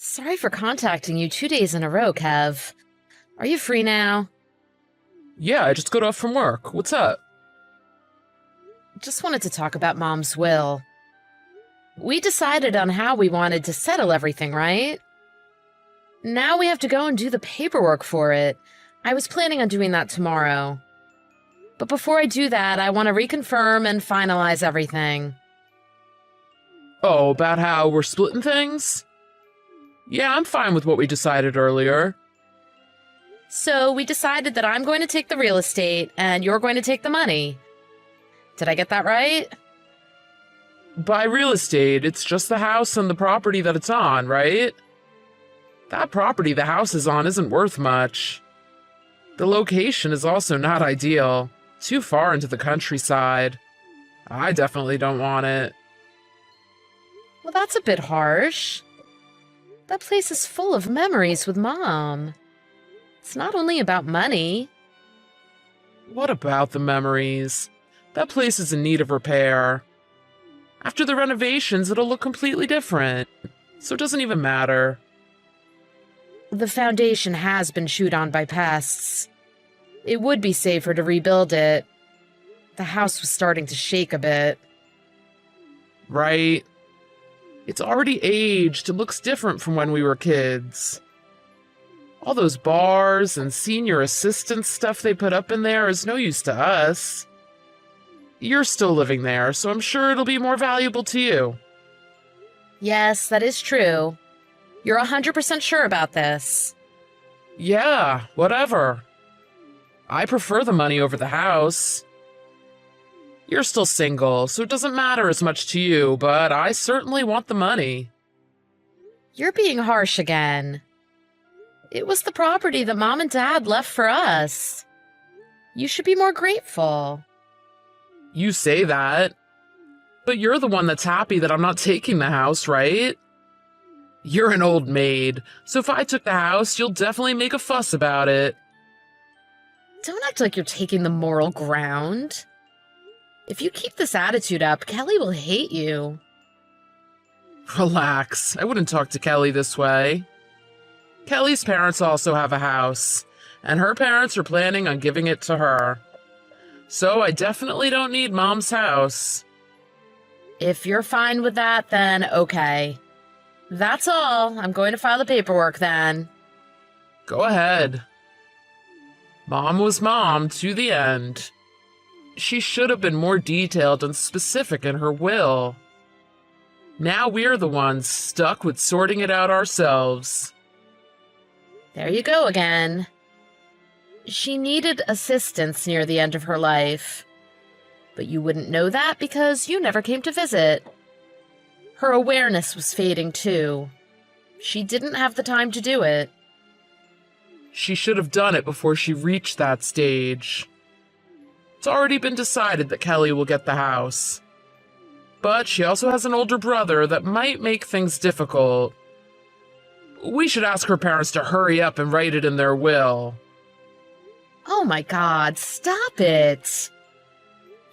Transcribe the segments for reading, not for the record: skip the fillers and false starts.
Sorry for contacting you 2 days in a row, Kev. Are you free now? Yeah, I just got off from work. What's up? Just wanted to talk about Mom's will. We decided on how we wanted to settle everything, right? Now we have to go and do the paperwork for it. I was planning on doing that tomorrow. But before I do that, I want to reconfirm and finalize everything. Oh, about how we're splitting things? Yeah, I'm fine with what we decided earlier. So we decided that I'm going to take the real estate and you're going to take the money. Did I get that right? By real estate, it's just the house and the property that it's on, right? That property the house is on isn't worth much. The location is also not ideal. Too far into the countryside. I definitely don't want it. Well, that's a bit harsh. That place is full of memories with Mom. It's not only about money. What about the memories? That place is in need of repair. After the renovations, it'll look completely different. So it doesn't even matter. The foundation has been chewed on by pests. It would be safer to rebuild it. The house was starting to shake a bit. Right? It's already aged. It looks different from when we were kids. All those bars and senior assistant stuff they put up in there is no use to us. You're still living there, so I'm sure it'll be more valuable to you. Yes, that is true. You're 100% sure about this. Yeah, whatever. I prefer the money over the house. You're still single, so it doesn't matter as much to you, but I certainly want the money. You're being harsh again. It was the property that Mom and Dad left for us. You should be more grateful. You say that, but you're the one that's happy that I'm not taking the house, right? You're an old maid, so if I took the house, you'll definitely make a fuss about it. Don't act like you're taking the moral ground. If you keep this attitude up, Kelly will hate you. Relax, I wouldn't talk to Kelly this way. Kelly's parents also have a house, and her parents are planning on giving it to her. So I definitely don't need Mom's house. If you're fine with that, then okay. That's all. I'm going to file the paperwork then. Go ahead. Mom was Mom to the end. She should have been more detailed and specific in her will. Now we're the ones stuck with sorting it out ourselves. There you go again. She needed assistance near the end of her life. But you wouldn't know that because you never came to visit. Her awareness was fading too. She didn't have the time to do it. She should have done it before she reached that stage. It's already been decided that Kelly will get the house. But she also has an older brother that might make things difficult. We should ask her parents to hurry up and write it in their will. Oh my God, stop it.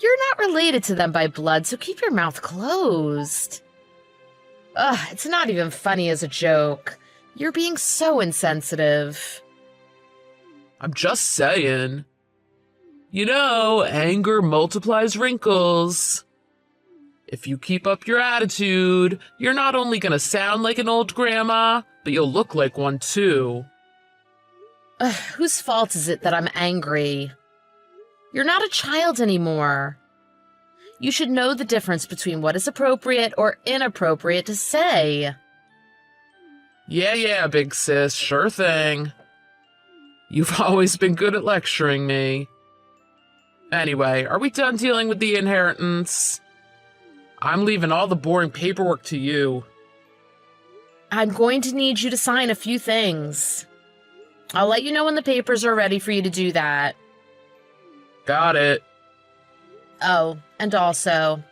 You're not related to them by blood, so keep your mouth closed. Ugh, it's not even funny as a joke. You're being so insensitive. I'm just saying. You know, anger multiplies wrinkles. If you keep up your attitude, you're not only gonna sound like an old grandma, but you'll look like one too. Ugh, whose fault is it that I'm angry? You're not a child anymore. You should know the difference between what is appropriate or inappropriate to say. Yeah, big sis, sure thing. You've always been good at lecturing me. Anyway, are we done dealing with the inheritance? I'm leaving all the boring paperwork to you. I'm going to need you to sign a few things. I'll let you know when the papers are ready for you to do that. Got it. Oh, and also,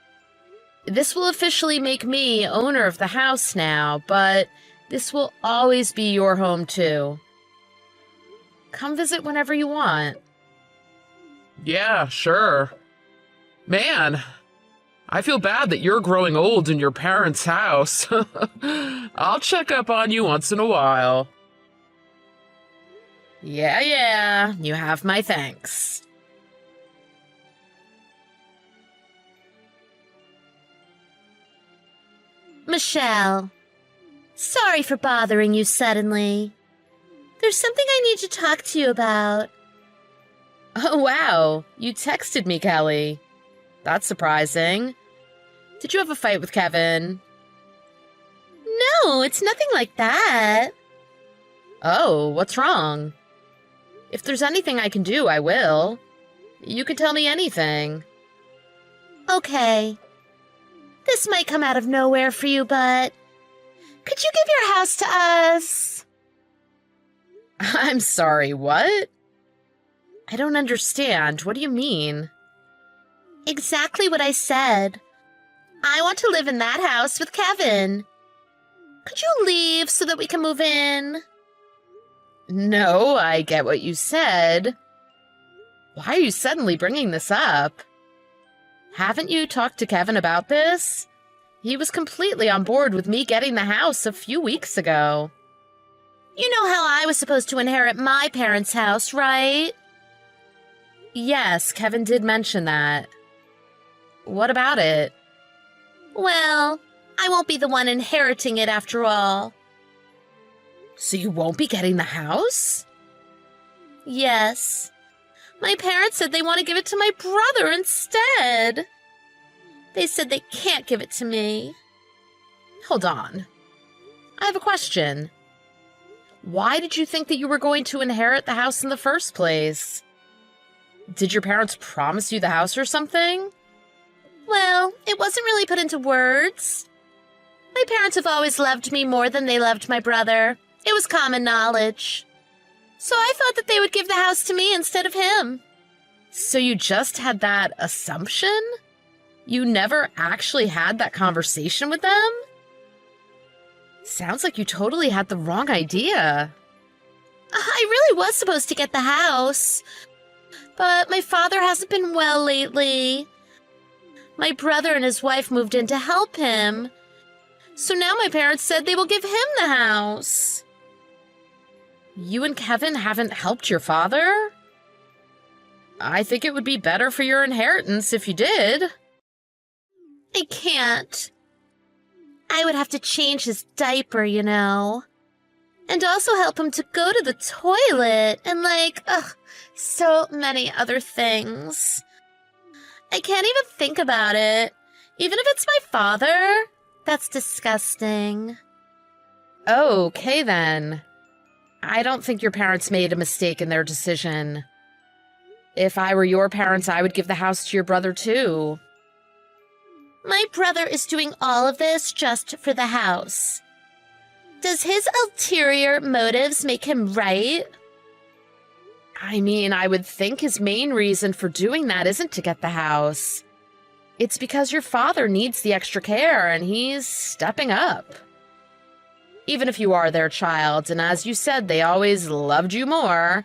this will officially make me owner of the house now, but this will always be your home too. Come visit whenever you want. Yeah, sure. Man, I feel bad that you're growing old in your parents' house. I'll check up on you once in a while. Yeah, you have my thanks. Michelle, sorry for bothering you suddenly. There's something I need to talk to you about. Oh, wow. You texted me, Kelly. That's surprising. Did you have a fight with Kevin? No, it's nothing like that. Oh, what's wrong? If there's anything I can do, I will. You can tell me anything. Okay. This might come out of nowhere for you, but could you give your house to us? I'm sorry, what? I don't understand. What do you mean? Exactly what I said. I want to live in that house with Kevin. Could you leave so that we can move in? No, I get what you said. Why are you suddenly bringing this up? Haven't you talked to Kevin about this? He was completely on board with me getting the house a few weeks ago. You know how I was supposed to inherit my parents' house, right? Yes, Kevin did mention that. What about it? Well, I won't be the one inheriting it after all. So you won't be getting the house? Yes. My parents said they want to give it to my brother instead. They said they can't give it to me. Hold on. I have a question. Why did you think that you were going to inherit the house in the first place? Did your parents promise you the house or something? Well, it wasn't really put into words. My parents have always loved me more than they loved my brother. It was common knowledge. So I thought that they would give the house to me instead of him. So you just had that assumption? You never actually had that conversation with them? Sounds like you totally had the wrong idea. I really was supposed to get the house. But my father hasn't been well lately. My brother and his wife moved in to help him. So now my parents said they will give him the house. You and Kevin haven't helped your father? I think it would be better for your inheritance if you did. I can't. I would have to change his diaper, you know. And also help him to go to the toilet and so many other things. I can't even think about it. Even if it's my father, that's disgusting. Okay, then. I don't think your parents made a mistake in their decision. If I were your parents, I would give the house to your brother, too. My brother is doing all of this just for the house. Does his ulterior motives make him right? I mean, I would think his main reason for doing that isn't to get the house. It's because your father needs the extra care and he's stepping up. Even if you are their child, and as you said, they always loved you more,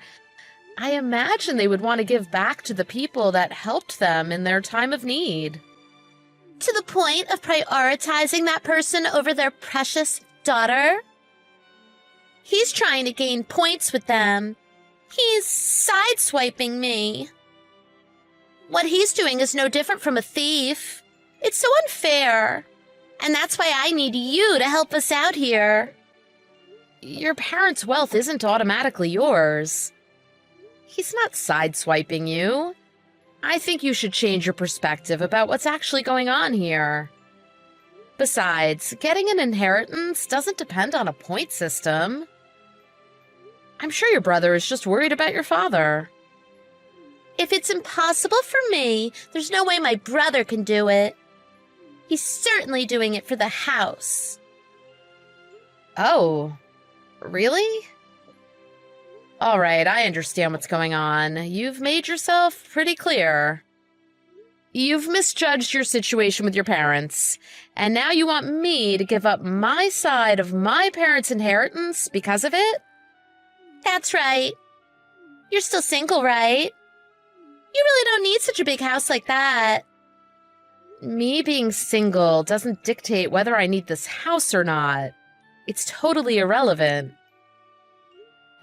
I imagine they would want to give back to the people that helped them in their time of need. To the point of prioritizing that person over their precious daughter? He's trying to gain points with them. He's sideswiping me. What he's doing is no different from a thief. It's so unfair. And that's why I need you to help us out here. Your parents' wealth isn't automatically yours. He's not sideswiping you. I think you should change your perspective about what's actually going on here. Besides, getting an inheritance doesn't depend on a point system. I'm sure your brother is just worried about your father. If it's impossible for me, there's no way my brother can do it. He's certainly doing it for the house. Oh, really? All right, I understand what's going on. You've made yourself pretty clear. You've misjudged your situation with your parents, and now you want me to give up my side of my parents' inheritance because of it? That's right. You're still single, right? You really don't need such a big house like that. Me being single doesn't dictate whether I need this house or not. It's totally irrelevant.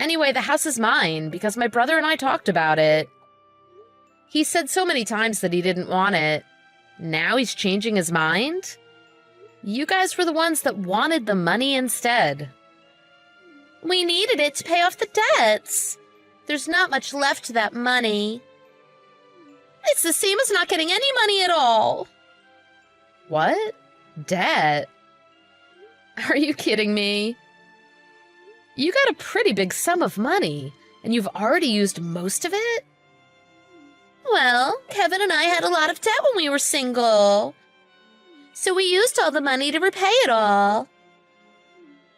Anyway, the house is mine because my brother and I talked about it. He said so many times that he didn't want it. Now he's changing his mind? You guys were the ones that wanted the money instead. We needed it to pay off the debts. There's not much left to that money. It's the same as not getting any money at all. What? Debt? Are you kidding me? You got a pretty big sum of money, and you've already used most of it? Well, Kevin and I had a lot of debt when we were single. So we used all the money to repay it all.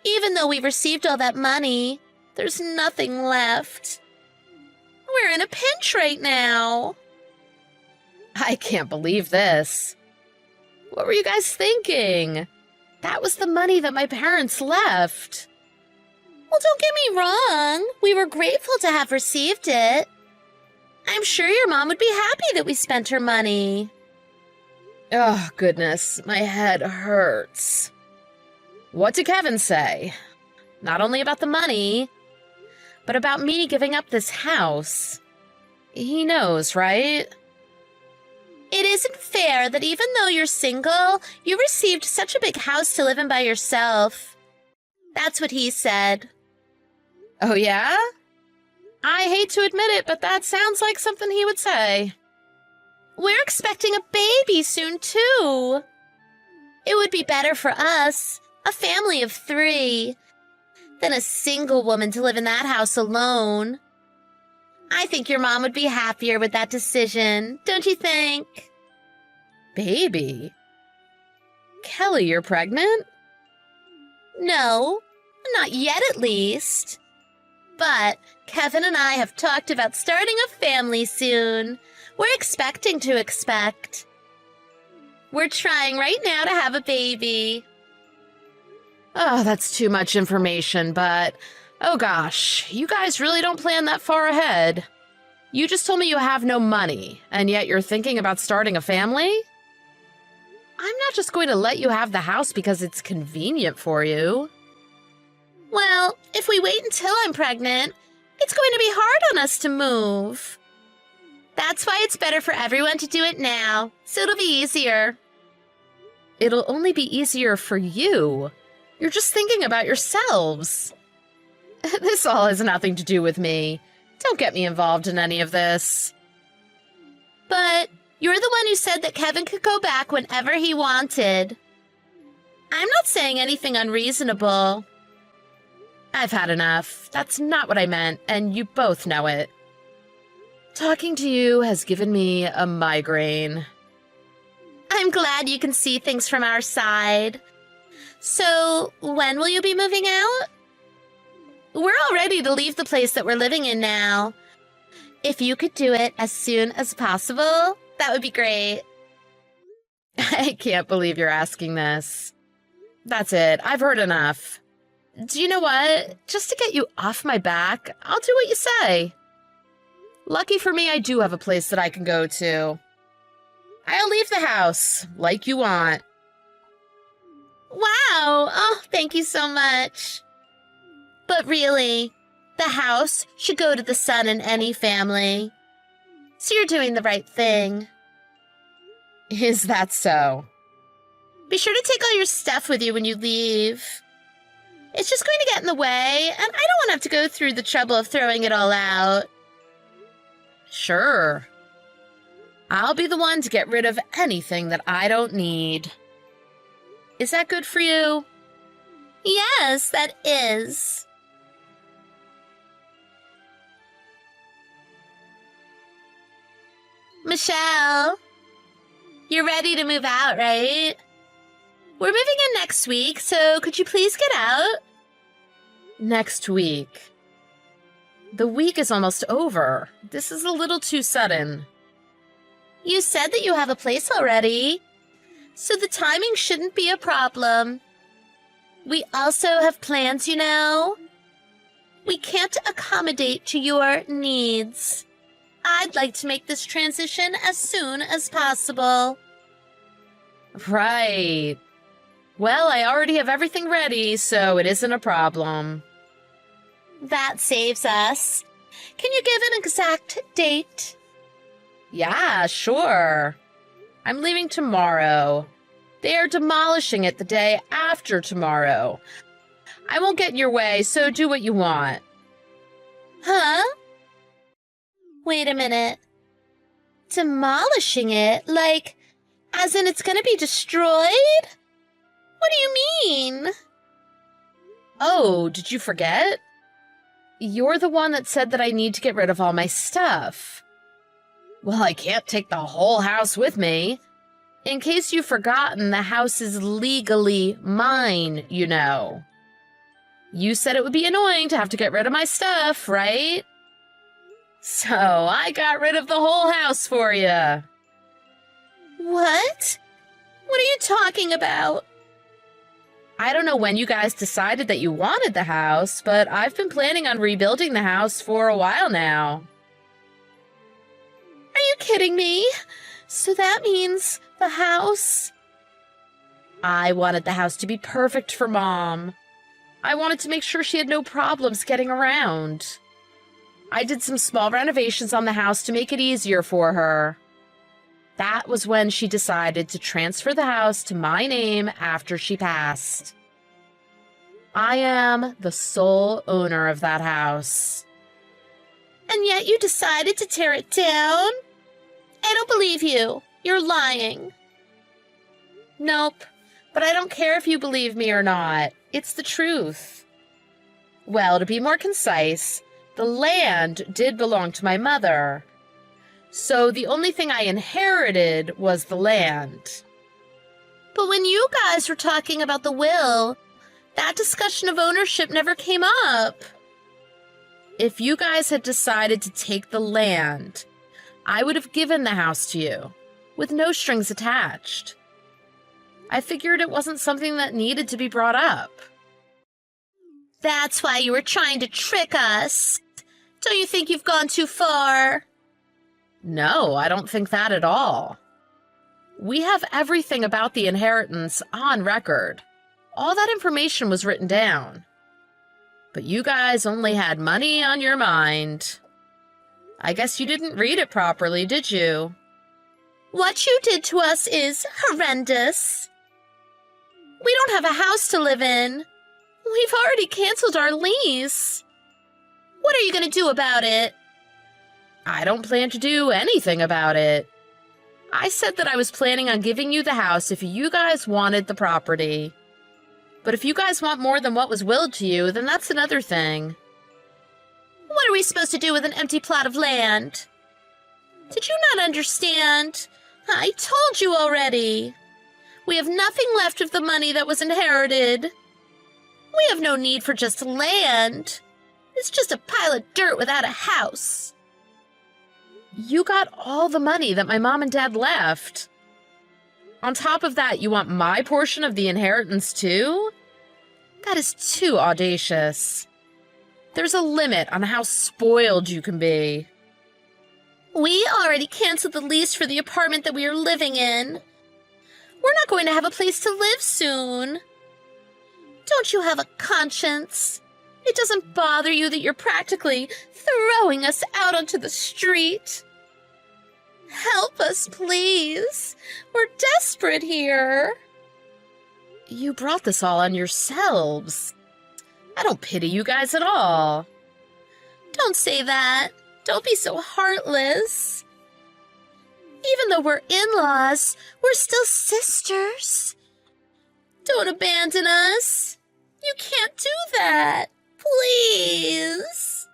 Even though we've received all that money, there's nothing left. We're in a pinch right now. I can't believe this. What were you guys thinking? That was the money that my parents left. Well, don't get me wrong. We were grateful to have received it. I'm sure your mom would be happy that we spent her money. Oh, goodness, my head hurts. What did Kevin say? Not only about the money, but about me giving up this house. He knows, right? It isn't fair that even though you're single, you received such a big house to live in by yourself. That's what he said. Oh, yeah? I hate to admit it, but that sounds like something he would say. We're expecting a baby soon, too. It would be better for us, a family of 3, than a single woman to live in that house alone. I think your mom would be happier with that decision, don't you think? Baby? Kelly, you're pregnant? No, not yet at least. But Kevin and I have talked about starting a family soon. We're expecting to expect. We're trying right now to have a baby. Oh, that's too much information, but oh gosh, you guys really don't plan that far ahead. You just told me you have no money, and yet you're thinking about starting a family? I'm not just going to let you have the house because it's convenient for you. Well, if we wait until I'm pregnant, it's going to be hard on us to move. That's why it's better for everyone to do it now, so it'll be easier. It'll only be easier for you. You're just thinking about yourselves. This all has nothing to do with me. Don't get me involved in any of this. But you're the one who said that Kevin could go back whenever he wanted. I'm not saying anything unreasonable. I've had enough. That's not what I meant, and you both know it. Talking to you has given me a migraine. I'm glad you can see things from our side. So, when will you be moving out? We're all ready to leave the place that we're living in now. If you could do it as soon as possible, that would be great. I can't believe you're asking this. That's it. I've heard enough. Do you know what? Just to get you off my back, I'll do what you say. Lucky for me, I do have a place that I can go to. I'll leave the house, like you want. Wow! Oh, thank you so much. But really, the house should go to the son in any family. So you're doing the right thing. Is that so? Be sure to take all your stuff with you when you leave. It's just going to get in the way, and I don't want to have to go through the trouble of throwing it all out. Sure. I'll be the one to get rid of anything that I don't need. Is that good for you? Yes, that is. Michelle, you're ready to move out, right? We're moving in next week, so could you please get out? Next week. The week is almost over. This is a little too sudden. You said that you have a place already, so the timing shouldn't be a problem. We also have plans, you know. We can't accommodate to your needs. I'd like to make this transition as soon as possible. Right. Well, I already have everything ready, so it isn't a problem. That saves us. Can you give an exact date? Yeah, sure. I'm leaving tomorrow. They are demolishing it the day after tomorrow. I won't get in your way, so do what you want. Huh? Wait a minute. Demolishing it? Like, as in it's gonna be destroyed? What do you mean? Oh, did you forget? You're the one that said that I need to get rid of all my stuff. Well, I can't take the whole house with me. In case you've forgotten, the house is legally mine, you know. You said it would be annoying to have to get rid of my stuff, right? So I got rid of the whole house for you. What? What are you talking about? I don't know when you guys decided that you wanted the house, but I've been planning on rebuilding the house for a while now. Are you kidding me? So that means the house? I wanted the house to be perfect for Mom. I wanted to make sure she had no problems getting around. I did some small renovations on the house to make it easier for her. That was when she decided to transfer the house to my name after she passed. I am the sole owner of that house. And yet you decided to tear it down? I don't believe you. You're lying. Nope, but I don't care if you believe me or not. It's the truth. Well, to be more concise, the land did belong to my mother. So the only thing I inherited was the land. But when you guys were talking about the will, that discussion of ownership never came up. If you guys had decided to take the land, I would have given the house to you, with no strings attached. I figured it wasn't something that needed to be brought up. That's why you were trying to trick us. Don't you think you've gone too far? No, I don't think that at all. We have everything about the inheritance on record. All that information was written down. But you guys only had money on your mind. I guess you didn't read it properly, did you? What you did to us is horrendous. We don't have a house to live in. We've already canceled our lease. What are you going to do about it? I don't plan to do anything about it. I said that I was planning on giving you the house if you guys wanted the property. But if you guys want more than what was willed to you, then that's another thing. What are we supposed to do with an empty plot of land? Did you not understand? I told you already. We have nothing left of the money that was inherited. We have no need for just land. It's just a pile of dirt without a house. You got all the money that my mom and dad left. On top of that, you want my portion of the inheritance too? That is too audacious. There's a limit on how spoiled you can be. We already canceled the lease for the apartment that we are living in. We're not going to have a place to live soon. Don't you have a conscience? It doesn't bother you that you're practically throwing us out onto the street? Help us, please. We're desperate here. You brought this all on yourselves. I don't pity you guys at all. Don't say that. Don't be so heartless. Even though we're in-laws, we're still sisters. Don't abandon us. You can't do that. Please.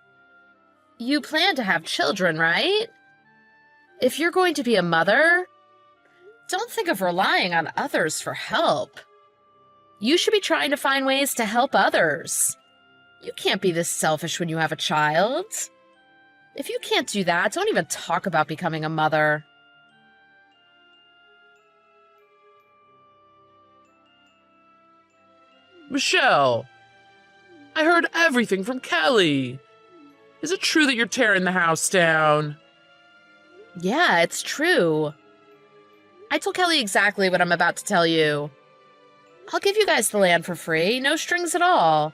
You plan to have children, right? If you're going to be a mother, don't think of relying on others for help. You should be trying to find ways to help others. You can't be this selfish when you have a child. If you can't do that, don't even talk about becoming a mother. Michelle, I heard everything from Kelly. Is it true that you're tearing the house down? Yeah, it's true. I told Kelly exactly what I'm about to tell you. I'll give you guys the land for free, no strings at all.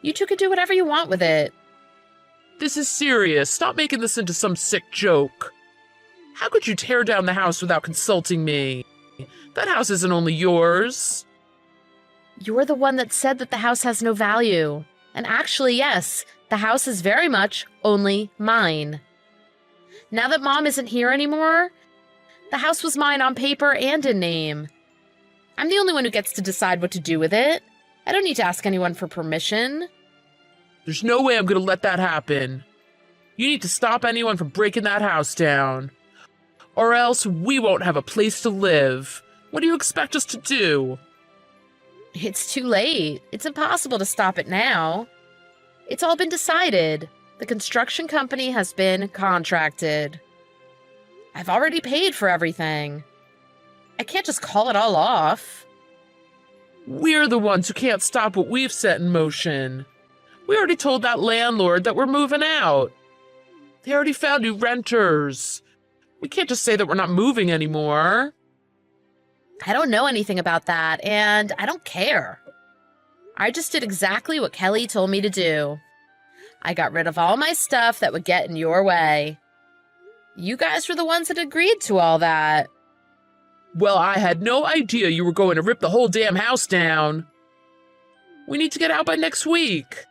You two can do whatever you want with it. This is serious. Stop making this into some sick joke. How could you tear down the house without consulting me? That house isn't only yours. You're the one that said that the house has no value. And actually, yes, the house is very much only mine. Now that Mom isn't here anymore, the house was mine on paper and in name. I'm the only one who gets to decide what to do with it. I don't need to ask anyone for permission. There's no way I'm gonna let that happen. You need to stop anyone from breaking that house down. Or else we won't have a place to live. What do you expect us to do? It's too late. It's impossible to stop it now. It's all been decided. The construction company has been contracted. I've already paid for everything. I can't just call it all off. We're the ones who can't stop what we've set in motion. We already told that landlord that we're moving out. They already found new renters. We can't just say that we're not moving anymore. I don't know anything about that, and I don't care. I just did exactly what Kelly told me to do. I got rid of all my stuff that would get in your way. You guys were the ones that agreed to all that. Well, I had no idea you were going to rip the whole damn house down. We need to get out by next week.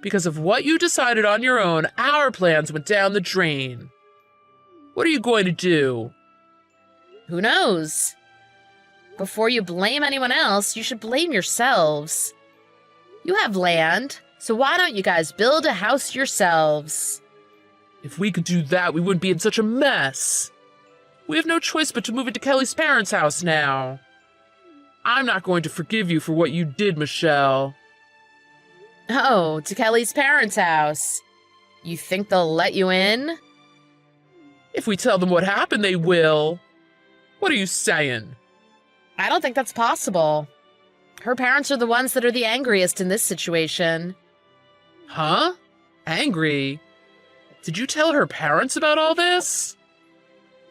Because of what you decided on your own, our plans went down the drain. What are you going to do? Who knows? Before you blame anyone else, you should blame yourselves. You have land, so why don't you guys build a house yourselves? If we could do that, we wouldn't be in such a mess. We have no choice but to move into Kelly's parents' house now. I'm not going to forgive you for what you did, Michelle. Oh, to Kelly's parents' house. You think they'll let you in? If we tell them what happened, they will. What are you saying? I don't think that's possible. Her parents are the ones that are the angriest in this situation. Huh? Angry? Did you tell her parents about all this?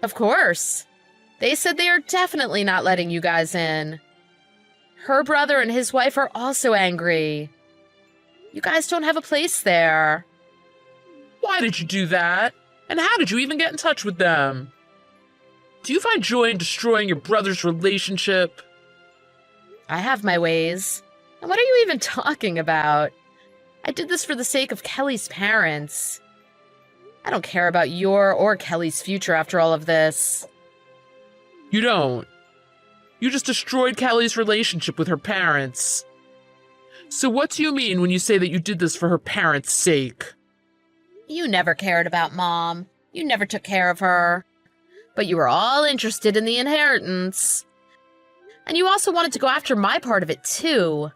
Of course. They said they are definitely not letting you guys in. Her brother and his wife are also angry. You guys don't have a place there. Why did you do that? And how did you even get in touch with them? Do you find joy in destroying your brother's relationship? I have my ways. And what are you even talking about? I did this for the sake of Kelly's parents. I don't care about your or Kelly's future after all of this. You don't. You just destroyed Kelly's relationship with her parents. So what do you mean when you say that you did this for her parents' sake? You never cared about Mom. You never took care of her. But you were all interested in the inheritance. And you also wanted to go after my part of it, too.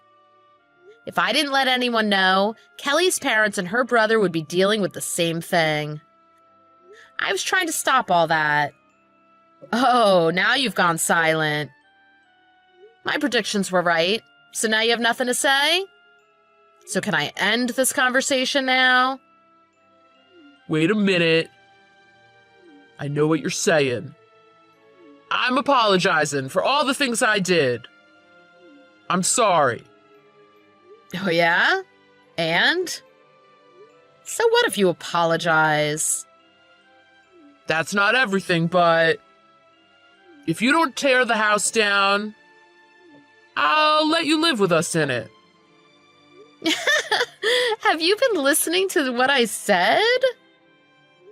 If I didn't let anyone know, Kelly's parents and her brother would be dealing with the same thing. I was trying to stop all that. Oh, now you've gone silent. My predictions were right, so now you have nothing to say? So can I end this conversation now? Wait a minute. I know what you're saying. I'm apologizing for all the things I did. I'm sorry. Oh, yeah? And? So what if you apologize? That's not everything, but if you don't tear the house down, I'll let you live with us in it. Have you been listening to what I said?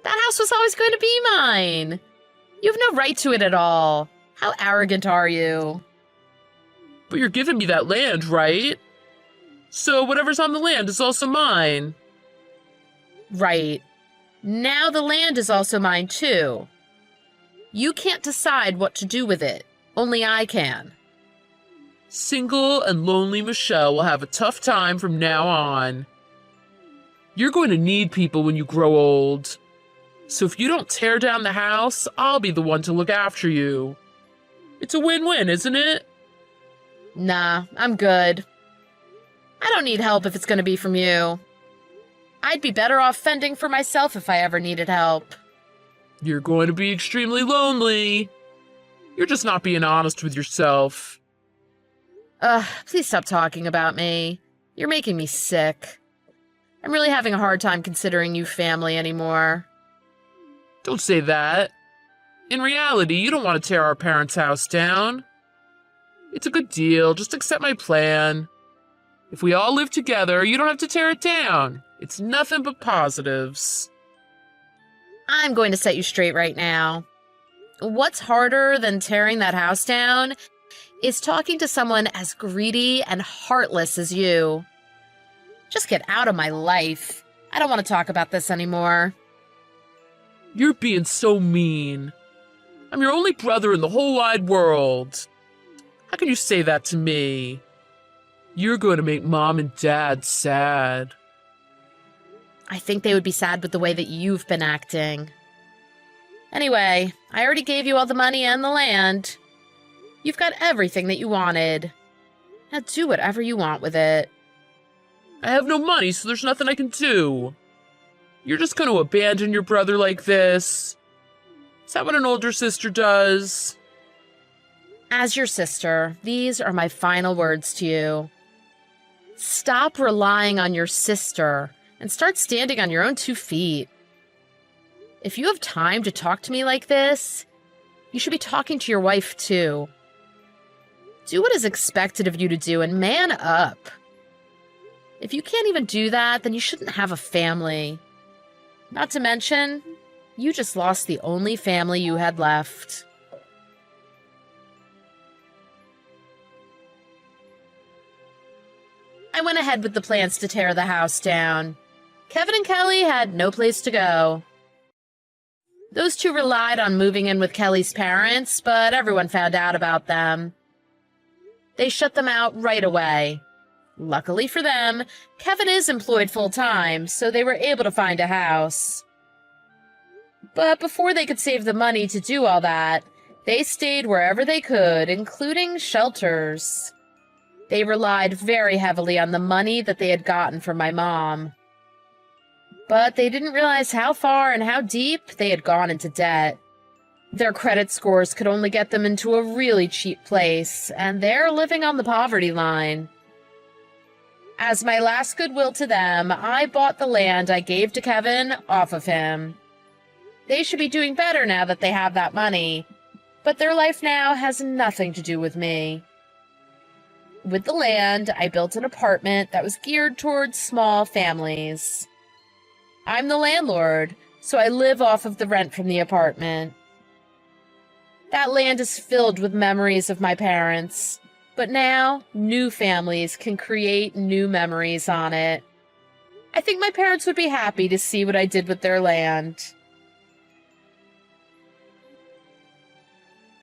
That house was always going to be mine. You have no right to it at all. How arrogant are you? But you're giving me that land, right? So whatever's on the land is also mine. Right. Now the land is also mine, too. You can't decide what to do with it. Only I can. Single and lonely Michelle will have a tough time from now on. You're going to need people when you grow old. So if you don't tear down the house, I'll be the one to look after you. It's a win-win, isn't it? Nah, I'm good. I don't need help if it's going to be from you. I'd be better off fending for myself if I ever needed help. You're going to be extremely lonely. You're just not being honest with yourself. Please stop talking about me. You're making me sick. I'm really having a hard time considering you family anymore. Don't say that. In reality, you don't want to tear our parents' house down. It's a good deal. Just accept my plan. If we all live together, you don't have to tear it down. It's nothing but positives. I'm going to set you straight right now. What's harder than tearing that house down is talking to someone as greedy and heartless as you. Just get out of my life. I don't want to talk about this anymore. You're being so mean. I'm your only brother in the whole wide world. How can you say that to me? You're going to make Mom and Dad sad. I think they would be sad with the way that you've been acting. Anyway, I already gave you all the money and the land. You've got everything that you wanted. Now do whatever you want with it. I have no money, so there's nothing I can do. You're just going to abandon your brother like this? Is that what an older sister does? As your sister, these are my final words to you. Stop relying on your sister and start standing on your own 2 feet. If you have time to talk to me like this, you should be talking to your wife too. Do what is expected of you to do and man up. If you can't even do that, then you shouldn't have a family. Not to mention, you just lost the only family you had left. I went ahead with the plans to tear the house down. Kevin and Kelly had no place to go. Those two relied on moving in with Kelly's parents, but everyone found out about them. They shut them out right away. Luckily for them, Kevin is employed full-time, so they were able to find a house. But before they could save the money to do all that, they stayed wherever they could, including shelters. They relied very heavily on the money that they had gotten from my mom. But they didn't realize how far and how deep they had gone into debt. Their credit scores could only get them into a really cheap place, and they're living on the poverty line. As my last goodwill to them, I bought the land I gave to Kevin off of him. They should be doing better now that they have that money, but their life now has nothing to do with me. With the land, I built an apartment that was geared towards small families. I'm the landlord, so I live off of the rent from the apartment. That land is filled with memories of my parents, but now new families can create new memories on it. I think my parents would be happy to see what I did with their land.